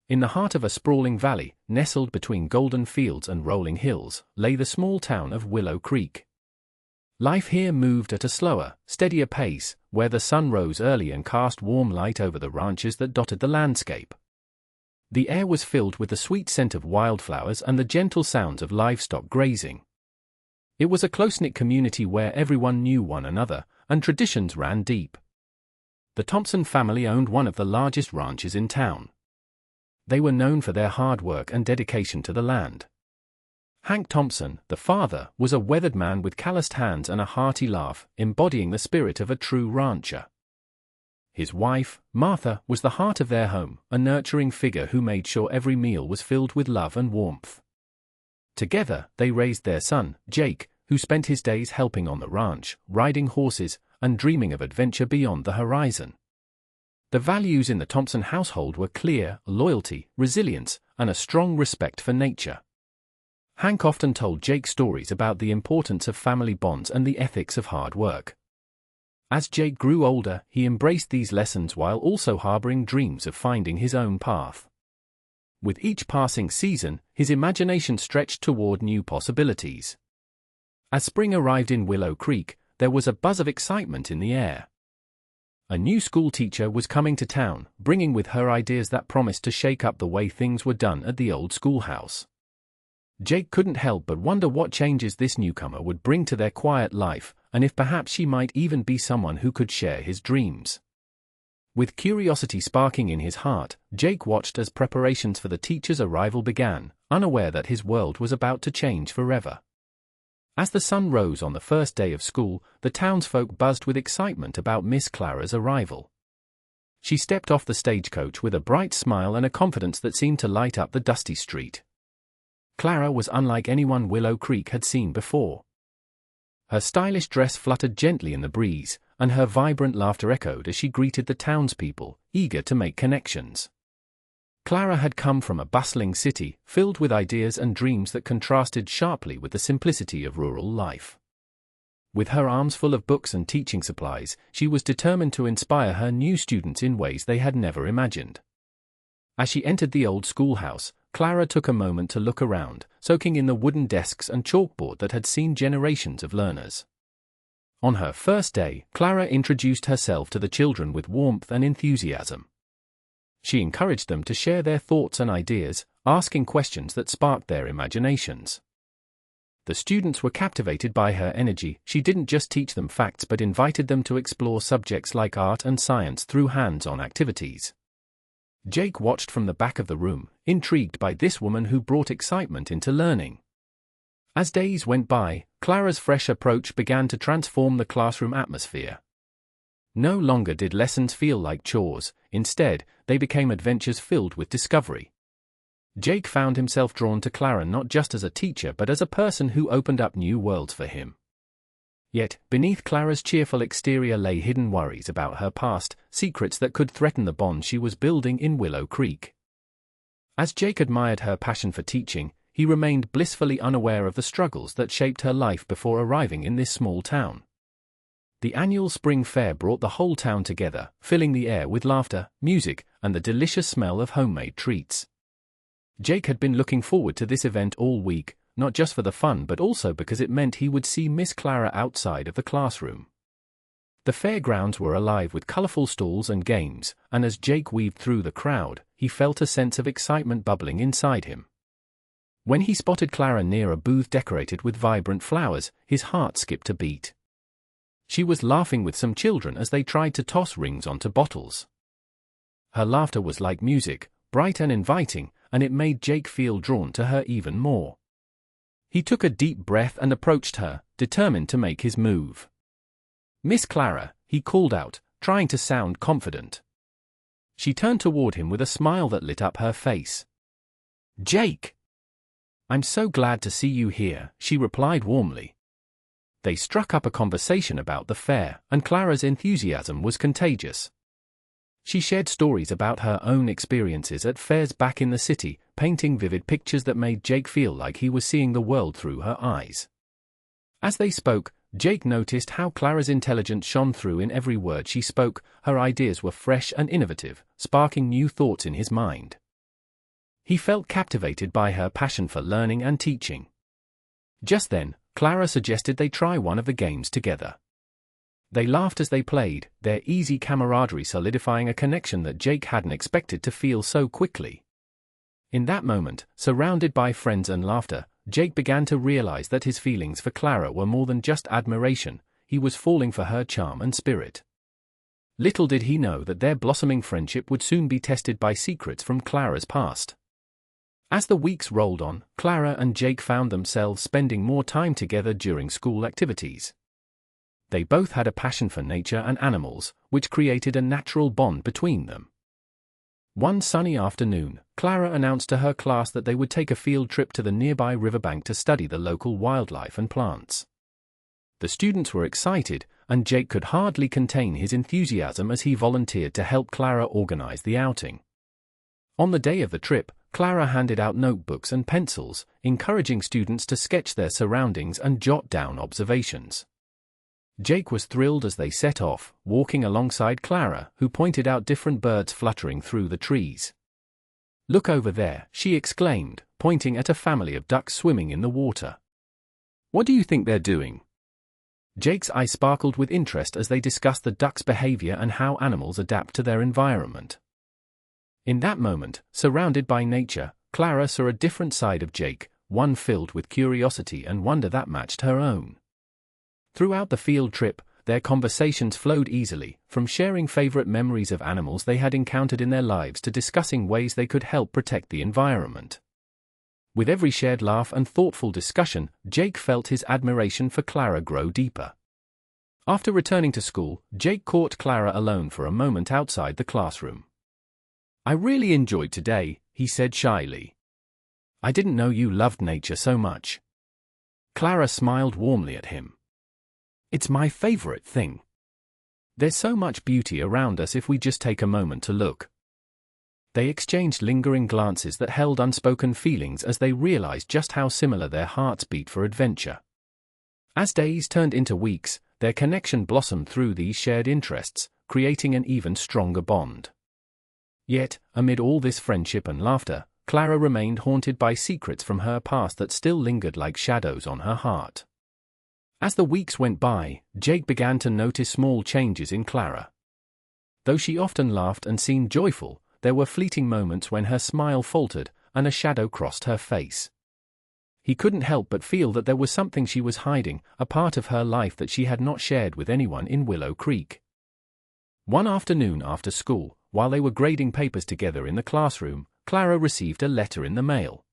In the heart of a sprawling valley, nestled between golden fields and rolling hills, lay the small town of Willow Creek. Life here moved at a slower, steadier pace, where the sun rose early and cast warm light over the ranches that dotted the landscape. The air was filled with the sweet scent of wildflowers and the gentle sounds of livestock grazing. It was a close-knit community where everyone knew one another, and traditions ran deep. The Thompson family owned one of the largest ranches in town. They were known for their hard work and dedication to the land. Hank Thompson, the father, was a weathered man with calloused hands and a hearty laugh, embodying the spirit of a true rancher. His wife, Martha, was the heart of their home, a nurturing figure who made sure every meal was filled with love and warmth. Together, they raised their son, Jake, who spent his days helping on the ranch, riding horses, and dreaming of adventure beyond the horizon. The values in the Thompson household were clear: loyalty, resilience, and a strong respect for nature. Hank often told Jake stories about the importance of family bonds and the ethics of hard work. As Jake grew older, he embraced these lessons while also harboring dreams of finding his own path. With each passing season, his imagination stretched toward new possibilities. As spring arrived in Willow Creek, there was a buzz of excitement in the air. A new schoolteacher was coming to town, bringing with her ideas that promised to shake up the way things were done at the old schoolhouse. Jake couldn't help but wonder what changes this newcomer would bring to their quiet life, and if perhaps she might even be someone who could share his dreams. With curiosity sparking in his heart, Jake watched as preparations for the teacher's arrival began, unaware that his world was about to change forever. As the sun rose on the first day of school, the townsfolk buzzed with excitement about Miss Clara's arrival. She stepped off the stagecoach with a bright smile and a confidence that seemed to light up the dusty street. Clara was unlike anyone Willow Creek had seen before. Her stylish dress fluttered gently in the breeze, and her vibrant laughter echoed as she greeted the townspeople, eager to make connections. Clara had come from a bustling city, filled with ideas and dreams that contrasted sharply with the simplicity of rural life. With her arms full of books and teaching supplies, she was determined to inspire her new students in ways they had never imagined. As she entered the old schoolhouse, Clara took a moment to look around, soaking in the wooden desks and chalkboard that had seen generations of learners. On her first day, Clara introduced herself to the children with warmth and enthusiasm. She encouraged them to share their thoughts and ideas, asking questions that sparked their imaginations. The students were captivated by her energy. She didn't just teach them facts but invited them to explore subjects like art and science through hands-on activities. Jake watched from the back of the room, intrigued by this woman who brought excitement into learning. As days went by, Clara's fresh approach began to transform the classroom atmosphere. No longer did lessons feel like chores, instead, they became adventures filled with discovery. Jake found himself drawn to Clara not just as a teacher but as a person who opened up new worlds for him. Yet, beneath Clara's cheerful exterior lay hidden worries about her past, secrets that could threaten the bond she was building in Willow Creek. As Jake admired her passion for teaching, he remained blissfully unaware of the struggles that shaped her life before arriving in this small town. The annual spring fair brought the whole town together, filling the air with laughter, music, and the delicious smell of homemade treats. Jake had been looking forward to this event all week, not just for the fun but also because it meant he would see Miss Clara outside of the classroom. The fairgrounds were alive with colorful stalls and games, and as Jake weaved through the crowd, he felt a sense of excitement bubbling inside him. When he spotted Clara near a booth decorated with vibrant flowers, his heart skipped a beat. She was laughing with some children as they tried to toss rings onto bottles. Her laughter was like music, bright and inviting, and it made Jake feel drawn to her even more. He took a deep breath and approached her, determined to make his move. "Miss Clara," he called out, trying to sound confident. She turned toward him with a smile that lit up her face. "Jake! I'm so glad to see you here," she replied warmly. They struck up a conversation about the fair, and Clara's enthusiasm was contagious. She shared stories about her own experiences at fairs back in the city, painting vivid pictures that made Jake feel like he was seeing the world through her eyes. As they spoke, Jake noticed how Clara's intelligence shone through in every word she spoke. Her ideas were fresh and innovative, sparking new thoughts in his mind. He felt captivated by her passion for learning and teaching. Just then, Clara suggested they try one of the games together. They laughed as they played, their easy camaraderie solidifying a connection that Jake hadn't expected to feel so quickly. In that moment, surrounded by friends and laughter, Jake began to realize that his feelings for Clara were more than just admiration. He was falling for her charm and spirit. Little did he know that their blossoming friendship would soon be tested by secrets from Clara's past. As the weeks rolled on, Clara and Jake found themselves spending more time together during school activities. They both had a passion for nature and animals, which created a natural bond between them. One sunny afternoon, Clara announced to her class that they would take a field trip to the nearby riverbank to study the local wildlife and plants. The students were excited, and Jake could hardly contain his enthusiasm as he volunteered to help Clara organize the outing. On the day of the trip, Clara handed out notebooks and pencils, encouraging students to sketch their surroundings and jot down observations. Jake was thrilled as they set off, walking alongside Clara, who pointed out different birds fluttering through the trees. "Look over there," she exclaimed, pointing at a family of ducks swimming in the water. "What do you think they're doing?" Jake's eyes sparkled with interest as they discussed the ducks' behavior and how animals adapt to their environment. In that moment, surrounded by nature, Clara saw a different side of Jake, one filled with curiosity and wonder that matched her own. Throughout the field trip, their conversations flowed easily, from sharing favorite memories of animals they had encountered in their lives to discussing ways they could help protect the environment. With every shared laugh and thoughtful discussion, Jake felt his admiration for Clara grow deeper. After returning to school, Jake caught Clara alone for a moment outside the classroom. "I really enjoyed today," he said shyly. "I didn't know you loved nature so much." Clara smiled warmly at him. "It's my favorite thing. There's so much beauty around us if we just take a moment to look." They exchanged lingering glances that held unspoken feelings as they realized just how similar their hearts beat for adventure. As days turned into weeks, their connection blossomed through these shared interests, creating an even stronger bond. Yet, amid all this friendship and laughter, Clara remained haunted by secrets from her past that still lingered like shadows on her heart. As the weeks went by, Jake began to notice small changes in Clara. Though she often laughed and seemed joyful, there were fleeting moments when her smile faltered and a shadow crossed her face. He couldn't help but feel that there was something she was hiding, a part of her life that she had not shared with anyone in Willow Creek. One afternoon after school, while they were grading papers together in the classroom, Clara received a letter in the mail.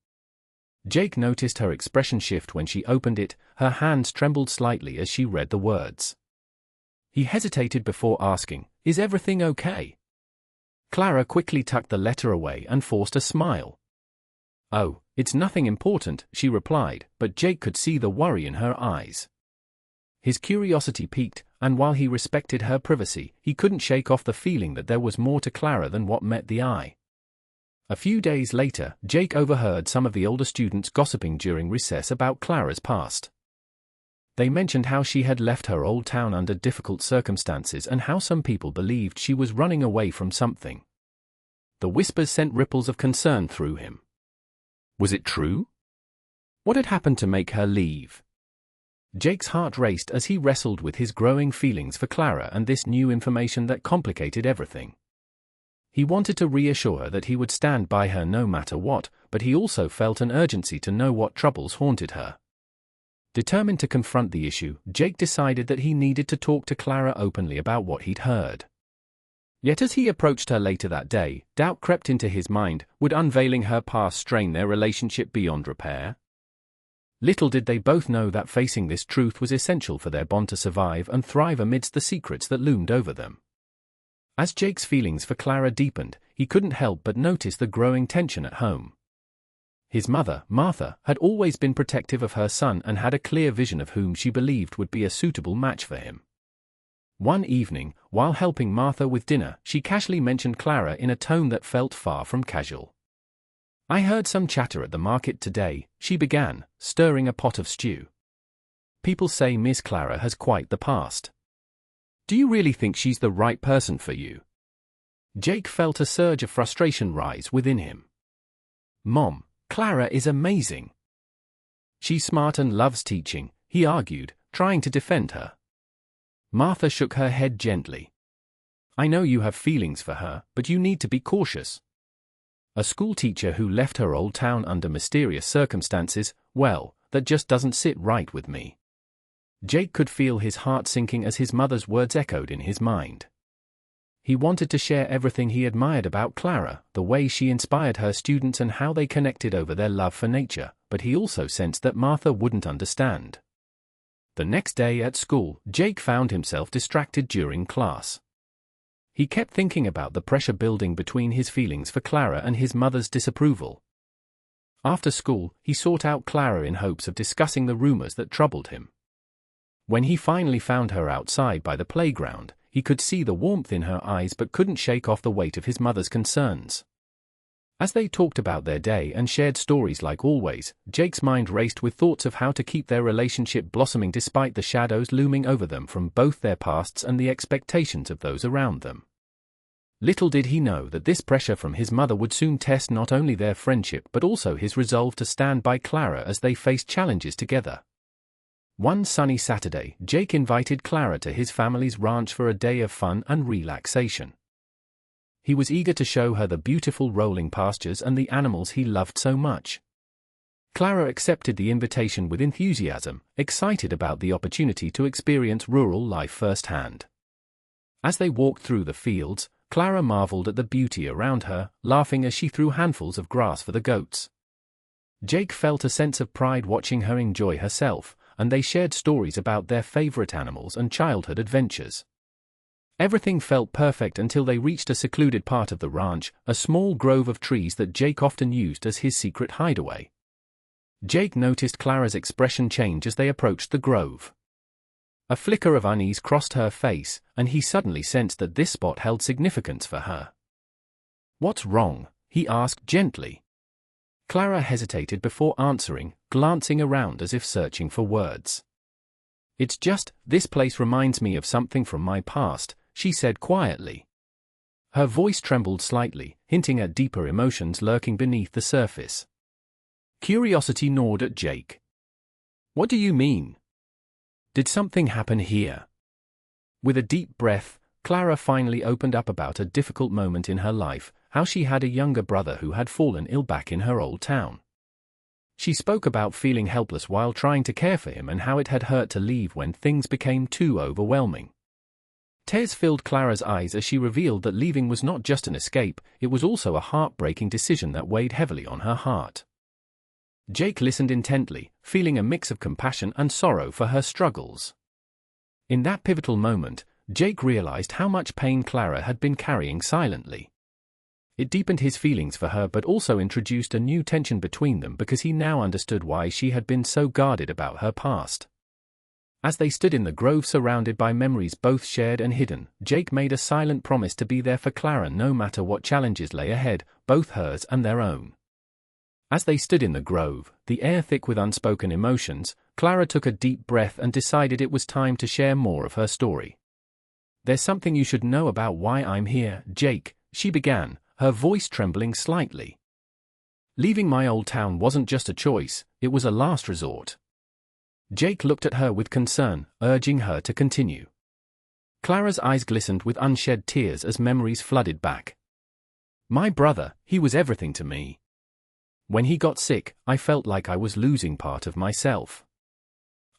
Jake noticed her expression shift when she opened it, her hands trembled slightly as she read the words. He hesitated before asking, "Is everything okay?" Clara quickly tucked the letter away and forced a smile. "Oh, it's nothing important," she replied, but Jake could see the worry in her eyes. His curiosity piqued, and while he respected her privacy, he couldn't shake off the feeling that there was more to Clara than what met the eye. A few days later, Jake overheard some of the older students gossiping during recess about Clara's past. They mentioned how she had left her old town under difficult circumstances and how some people believed she was running away from something. The whispers sent ripples of concern through him. Was it true? What had happened to make her leave? Jake's heart raced as he wrestled with his growing feelings for Clara and this new information that complicated everything. He wanted to reassure her that he would stand by her no matter what, but he also felt an urgency to know what troubles haunted her. Determined to confront the issue, Jake decided that he needed to talk to Clara openly about what he'd heard. Yet as he approached her later that day, doubt crept into his mind. Would unveiling her past strain their relationship beyond repair? Little did they both know that facing this truth was essential for their bond to survive and thrive amidst the secrets that loomed over them. As Jake's feelings for Clara deepened, he couldn't help but notice the growing tension at home. His mother, Martha, had always been protective of her son and had a clear vision of whom she believed would be a suitable match for him. One evening, while helping Martha with dinner, she casually mentioned Clara in a tone that felt far from casual. "I heard some chatter at the market today," she began, stirring a pot of stew. "People say Miss Clara has quite the past. Do you really think she's the right person for you?" Jake felt a surge of frustration rise within him. "Mom, Clara is amazing. She's smart and loves teaching," he argued, trying to defend her. Martha shook her head gently. "I know you have feelings for her, but you need to be cautious. A schoolteacher who left her old town under mysterious circumstances, well, that just doesn't sit right with me." Jake could feel his heart sinking as his mother's words echoed in his mind. He wanted to share everything he admired about Clara, the way she inspired her students and how they connected over their love for nature, but he also sensed that Martha wouldn't understand. The next day at school, Jake found himself distracted during class. He kept thinking about the pressure building between his feelings for Clara and his mother's disapproval. After school, he sought out Clara in hopes of discussing the rumors that troubled him. When he finally found her outside by the playground, he could see the warmth in her eyes but couldn't shake off the weight of his mother's concerns. As they talked about their day and shared stories like always, Jake's mind raced with thoughts of how to keep their relationship blossoming despite the shadows looming over them from both their pasts and the expectations of those around them. Little did he know that this pressure from his mother would soon test not only their friendship but also his resolve to stand by Clara as they faced challenges together. One sunny Saturday, Jake invited Clara to his family's ranch for a day of fun and relaxation. He was eager to show her the beautiful rolling pastures and the animals he loved so much. Clara accepted the invitation with enthusiasm, excited about the opportunity to experience rural life firsthand. As they walked through the fields, Clara marveled at the beauty around her, laughing as she threw handfuls of grass for the goats. Jake felt a sense of pride watching her enjoy herself, and they shared stories about their favorite animals and childhood adventures. Everything felt perfect until they reached a secluded part of the ranch, a small grove of trees that Jake often used as his secret hideaway. Jake noticed Clara's expression change as they approached the grove. A flicker of unease crossed her face, and he suddenly sensed that this spot held significance for her. "What's wrong?" he asked gently. Clara hesitated before answering, glancing around as if searching for words. "It's just, this place reminds me of something from my past," she said quietly. Her voice trembled slightly, hinting at deeper emotions lurking beneath the surface. Curiosity gnawed at Jake. "What do you mean? Did something happen here?" With a deep breath, Clara finally opened up about a difficult moment in her life, how she had a younger brother who had fallen ill back in her old town. She spoke about feeling helpless while trying to care for him and how it had hurt to leave when things became too overwhelming. Tears filled Clara's eyes as she revealed that leaving was not just an escape, it was also a heartbreaking decision that weighed heavily on her heart. Jake listened intently, feeling a mix of compassion and sorrow for her struggles. In that pivotal moment, Jake realized how much pain Clara had been carrying silently. It deepened his feelings for her but also introduced a new tension between them because he now understood why she had been so guarded about her past. As they stood in the grove surrounded by memories both shared and hidden, Jake made a silent promise to be there for Clara no matter what challenges lay ahead, both hers and their own. As they stood in the grove, the air thick with unspoken emotions, Clara took a deep breath and decided it was time to share more of her story. "There's something you should know about why I'm here, Jake," she began, her voice trembling slightly. "Leaving my old town wasn't just a choice, it was a last resort." Jake looked at her with concern, urging her to continue. Clara's eyes glistened with unshed tears as memories flooded back. "My brother, he was everything to me. When he got sick, I felt like I was losing part of myself.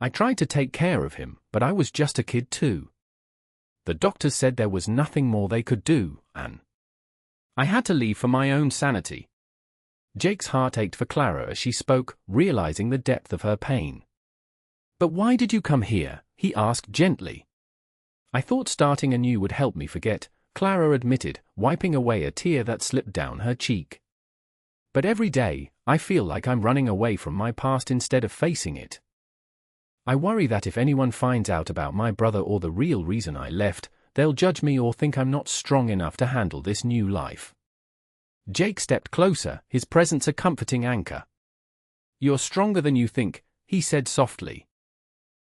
I tried to take care of him, but I was just a kid too. The doctors said there was nothing more they could do, and I had to leave for my own sanity." Jake's heart ached for Clara as she spoke, realizing the depth of her pain. "But why did you come here?" he asked gently. "I thought starting anew would help me forget," Clara admitted, wiping away a tear that slipped down her cheek. "But every day, I feel like I'm running away from my past instead of facing it. I worry that if anyone finds out about my brother or the real reason I left, they'll judge me or think I'm not strong enough to handle this new life." Jake stepped closer, his presence a comforting anchor. "You're stronger than you think," he said softly.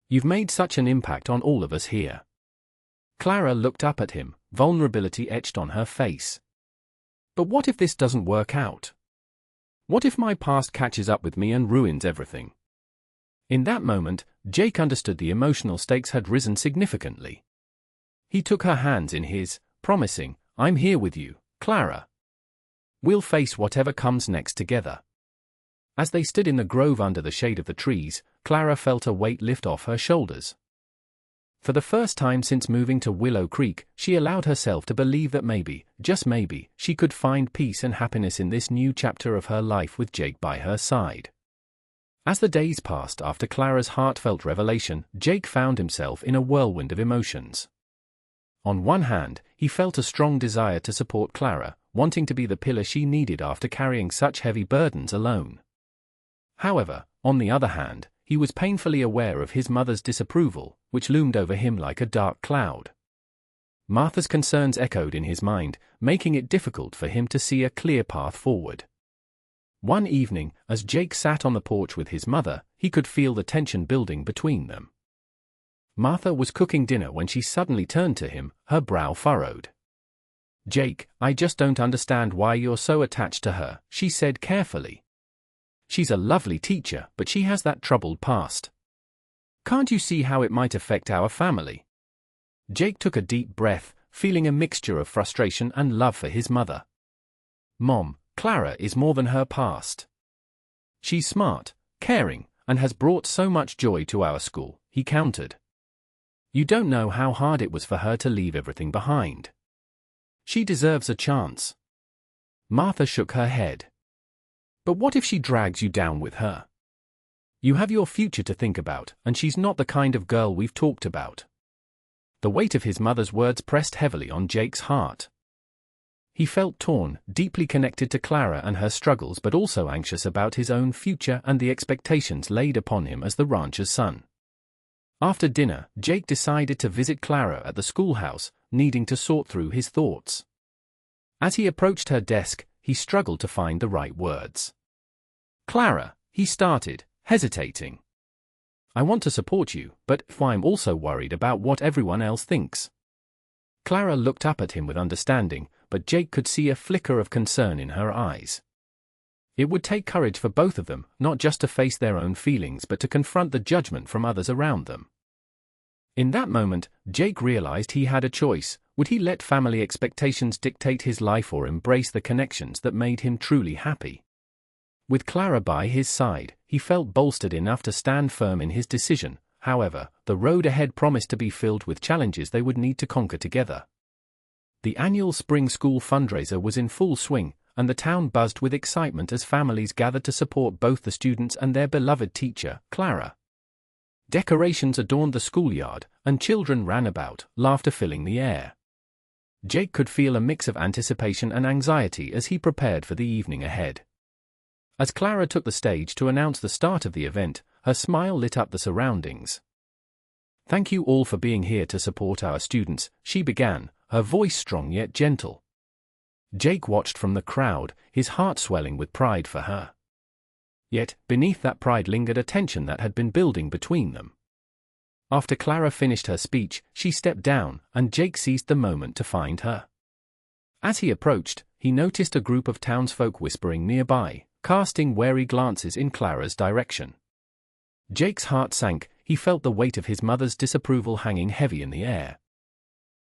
"You've made such an impact on all of us here." Clara looked up at him, vulnerability etched on her face. "But what if this doesn't work out? What if my past catches up with me and ruins everything? In that moment, Jake understood the emotional stakes had risen significantly. He took her hands in his, promising, "I'm here with you, Clara. We'll face whatever comes next together." As they stood in the grove under the shade of the trees, Clara felt a weight lift off her shoulders. For the first time since moving to Willow Creek, she allowed herself to believe that maybe, just maybe, she could find peace and happiness in this new chapter of her life with Jake by her side. As the days passed after Clara's heartfelt revelation, Jake found himself in a whirlwind of emotions. On one hand, he felt a strong desire to support Clara, wanting to be the pillar she needed after carrying such heavy burdens alone. However, on the other hand, he was painfully aware of his mother's disapproval, which loomed over him like a dark cloud. Martha's concerns echoed in his mind, making it difficult for him to see a clear path forward. One evening, as Jake sat on the porch with his mother, he could feel the tension building between them. Martha was cooking dinner when she suddenly turned to him, her brow furrowed. "Jake, I just don't understand why you're so attached to her," she said carefully. "She's a lovely teacher, but she has that troubled past. Can't you see how it might affect our family?" Jake took a deep breath, feeling a mixture of frustration and love for his mother. "Mom, Clara is more than her past. She's smart, caring, and has brought so much joy to our school," he countered. "You don't know how hard it was for her to leave everything behind. She deserves a chance." Martha shook her head. "But what if she drags you down with her? You have your future to think about, and she's not the kind of girl we've talked about." The weight of his mother's words pressed heavily on Jake's heart. He felt torn, deeply connected to Clara and her struggles, but also anxious about his own future and the expectations laid upon him as the rancher's son. After dinner, Jake decided to visit Clara at the schoolhouse, needing to sort through his thoughts. As he approached her desk, he struggled to find the right words. "Clara," he started, hesitating. "I want to support you, but I'm also worried about what everyone else thinks." Clara looked up at him with understanding, but Jake could see a flicker of concern in her eyes. It would take courage for both of them, not just to face their own feelings but to confront the judgment from others around them. In that moment, Jake realized he had a choice. Would he let family expectations dictate his life or embrace the connections that made him truly happy? With Clara by his side, he felt bolstered enough to stand firm in his decision. However, the road ahead promised to be filled with challenges they would need to conquer together. The annual spring school fundraiser was in full swing, and the town buzzed with excitement as families gathered to support both the students and their beloved teacher, Clara. Decorations adorned the schoolyard, and children ran about, laughter filling the air. Jake could feel a mix of anticipation and anxiety as he prepared for the evening ahead. As Clara took the stage to announce the start of the event, her smile lit up the surroundings. "Thank you all for being here to support our students," she began, her voice strong yet gentle. Jake watched from the crowd, his heart swelling with pride for her. Yet, beneath that pride lingered a tension that had been building between them. After Clara finished her speech, she stepped down, and Jake seized the moment to find her. As he approached, he noticed a group of townsfolk whispering nearby, casting wary glances in Clara's direction. Jake's heart sank, he felt the weight of his mother's disapproval hanging heavy in the air.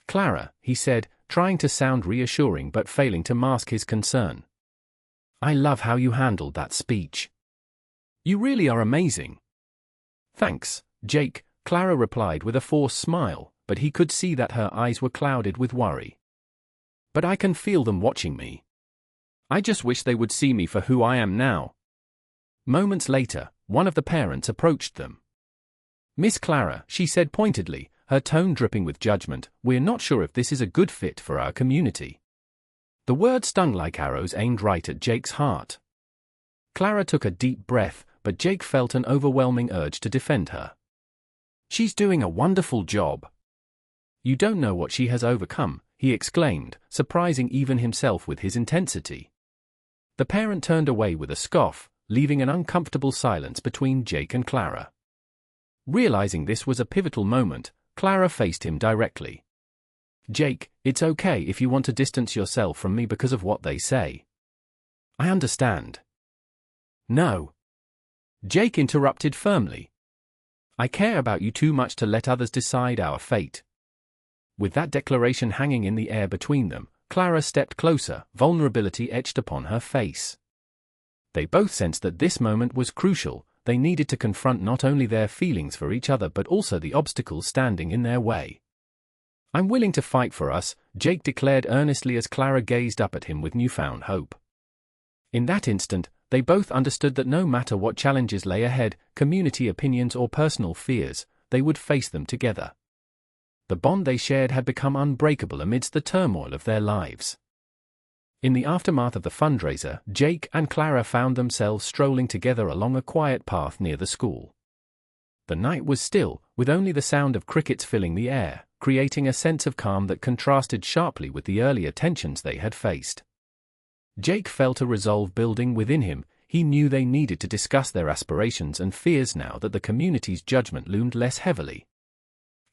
"Clara," he said, trying to sound reassuring but failing to mask his concern. "I love how you handled that speech. You really are amazing." "Thanks, Jake," Clara replied with a forced smile, but he could see that her eyes were clouded with worry. "But I can feel them watching me. I just wish they would see me for who I am now." Moments later, one of the parents approached them. "Miss Clara," she said pointedly, her tone dripping with judgment, "we're not sure if this is a good fit for our community." The words stung like arrows aimed right at Jake's heart. Clara took a deep breath, but Jake felt an overwhelming urge to defend her. "She's doing a wonderful job. You don't know what she has overcome," he exclaimed, surprising even himself with his intensity. The parent turned away with a scoff, leaving an uncomfortable silence between Jake and Clara. Realizing this was a pivotal moment, Clara faced him directly. "Jake, it's okay if you want to distance yourself from me because of what they say. I understand. No. Jake interrupted firmly. I care about you too much to let others decide our fate. With that declaration hanging in the air between them, Clara stepped closer, vulnerability etched upon her face. They both sensed that this moment was crucial. They needed to confront not only their feelings for each other but also the obstacles standing in their way. I'm willing to fight for us, Jake declared earnestly as Clara gazed up at him with newfound hope. In that instant, they both understood that no matter what challenges lay ahead, community opinions or personal fears, they would face them together. The bond they shared had become unbreakable amidst the turmoil of their lives. In the aftermath of the fundraiser, Jake and Clara found themselves strolling together along a quiet path near the school. The night was still, with only the sound of crickets filling the air, creating a sense of calm that contrasted sharply with the earlier tensions they had faced. Jake felt a resolve building within him. He knew they needed to discuss their aspirations and fears now that the community's judgment loomed less heavily.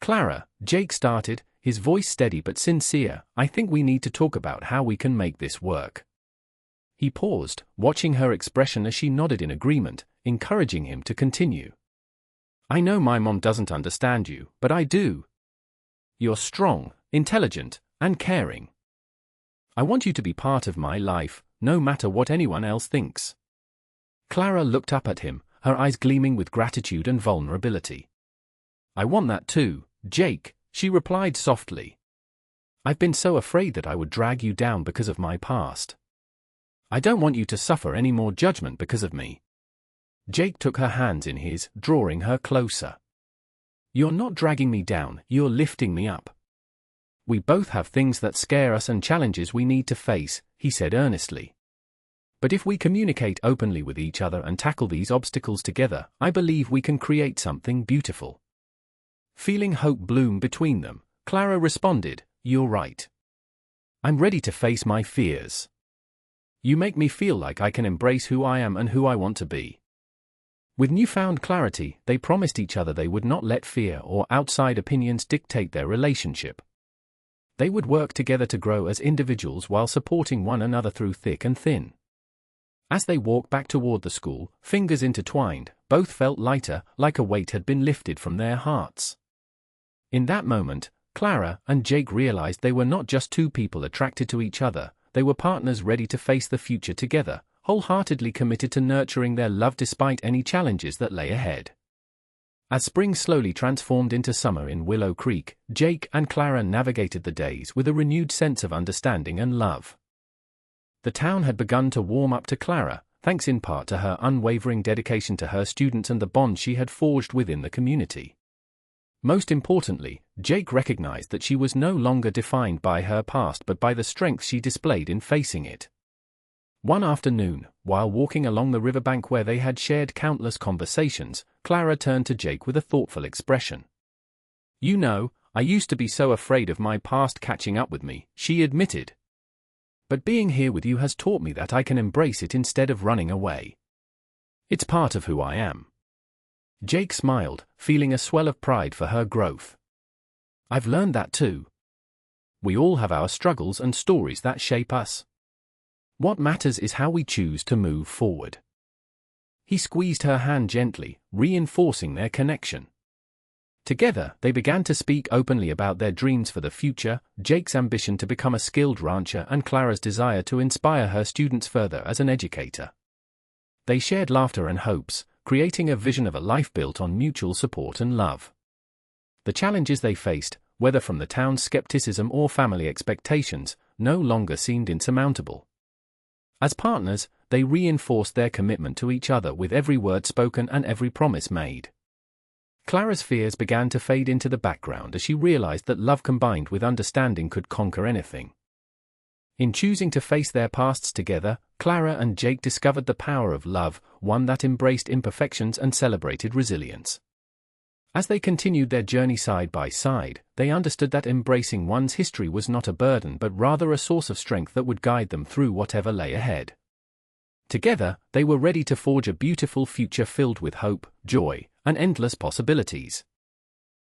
Clara, Jake started, his voice steady but sincere, I think we need to talk about how we can make this work. He paused, watching her expression as she nodded in agreement, encouraging him to continue. I know my mom doesn't understand you, but I do. You're strong, intelligent, and caring. I want you to be part of my life, no matter what anyone else thinks. Clara looked up at him, her eyes gleaming with gratitude and vulnerability. I want that too, Jake, she replied softly. I've been so afraid that I would drag you down because of my past. I don't want you to suffer any more judgment because of me. Jake took her hands in his, drawing her closer. You're not dragging me down, you're lifting me up. We both have things that scare us and challenges we need to face, he said earnestly. But if we communicate openly with each other and tackle these obstacles together, I believe we can create something beautiful. Feeling hope bloom between them, Clara responded, You're right. I'm ready to face my fears. You make me feel like I can embrace who I am and who I want to be. With newfound clarity, they promised each other they would not let fear or outside opinions dictate their relationship. They would work together to grow as individuals while supporting one another through thick and thin. As they walked back toward the school, fingers intertwined, both felt lighter, like a weight had been lifted from their hearts. In that moment, Clara and Jake realized they were not just two people attracted to each other, they were partners ready to face the future together, wholeheartedly committed to nurturing their love despite any challenges that lay ahead. As spring slowly transformed into summer in Willow Creek, Jake and Clara navigated the days with a renewed sense of understanding and love. The town had begun to warm up to Clara, thanks in part to her unwavering dedication to her students and the bond she had forged within the community. Most importantly, Jake recognized that she was no longer defined by her past but by the strength she displayed in facing it. One afternoon, while walking along the riverbank where they had shared countless conversations, Clara turned to Jake with a thoughtful expression. You know, I used to be so afraid of my past catching up with me, she admitted. But being here with you has taught me that I can embrace it instead of running away. It's part of who I am. Jake smiled, feeling a swell of pride for her growth. I've learned that too. We all have our struggles and stories that shape us. What matters is how we choose to move forward. He squeezed her hand gently, reinforcing their connection. Together, they began to speak openly about their dreams for the future, Jake's ambition to become a skilled rancher and Clara's desire to inspire her students further as an educator. They shared laughter and hopes, creating a vision of a life built on mutual support and love. The challenges they faced, whether from the town's skepticism or family expectations, no longer seemed insurmountable. As partners, they reinforced their commitment to each other with every word spoken and every promise made. Clara's fears began to fade into the background as she realized that love combined with understanding could conquer anything. In choosing to face their pasts together, Clara and Jake discovered the power of love, one that embraced imperfections and celebrated resilience. As they continued their journey side by side, they understood that embracing one's history was not a burden but rather a source of strength that would guide them through whatever lay ahead. Together, they were ready to forge a beautiful future filled with hope, joy, and endless possibilities.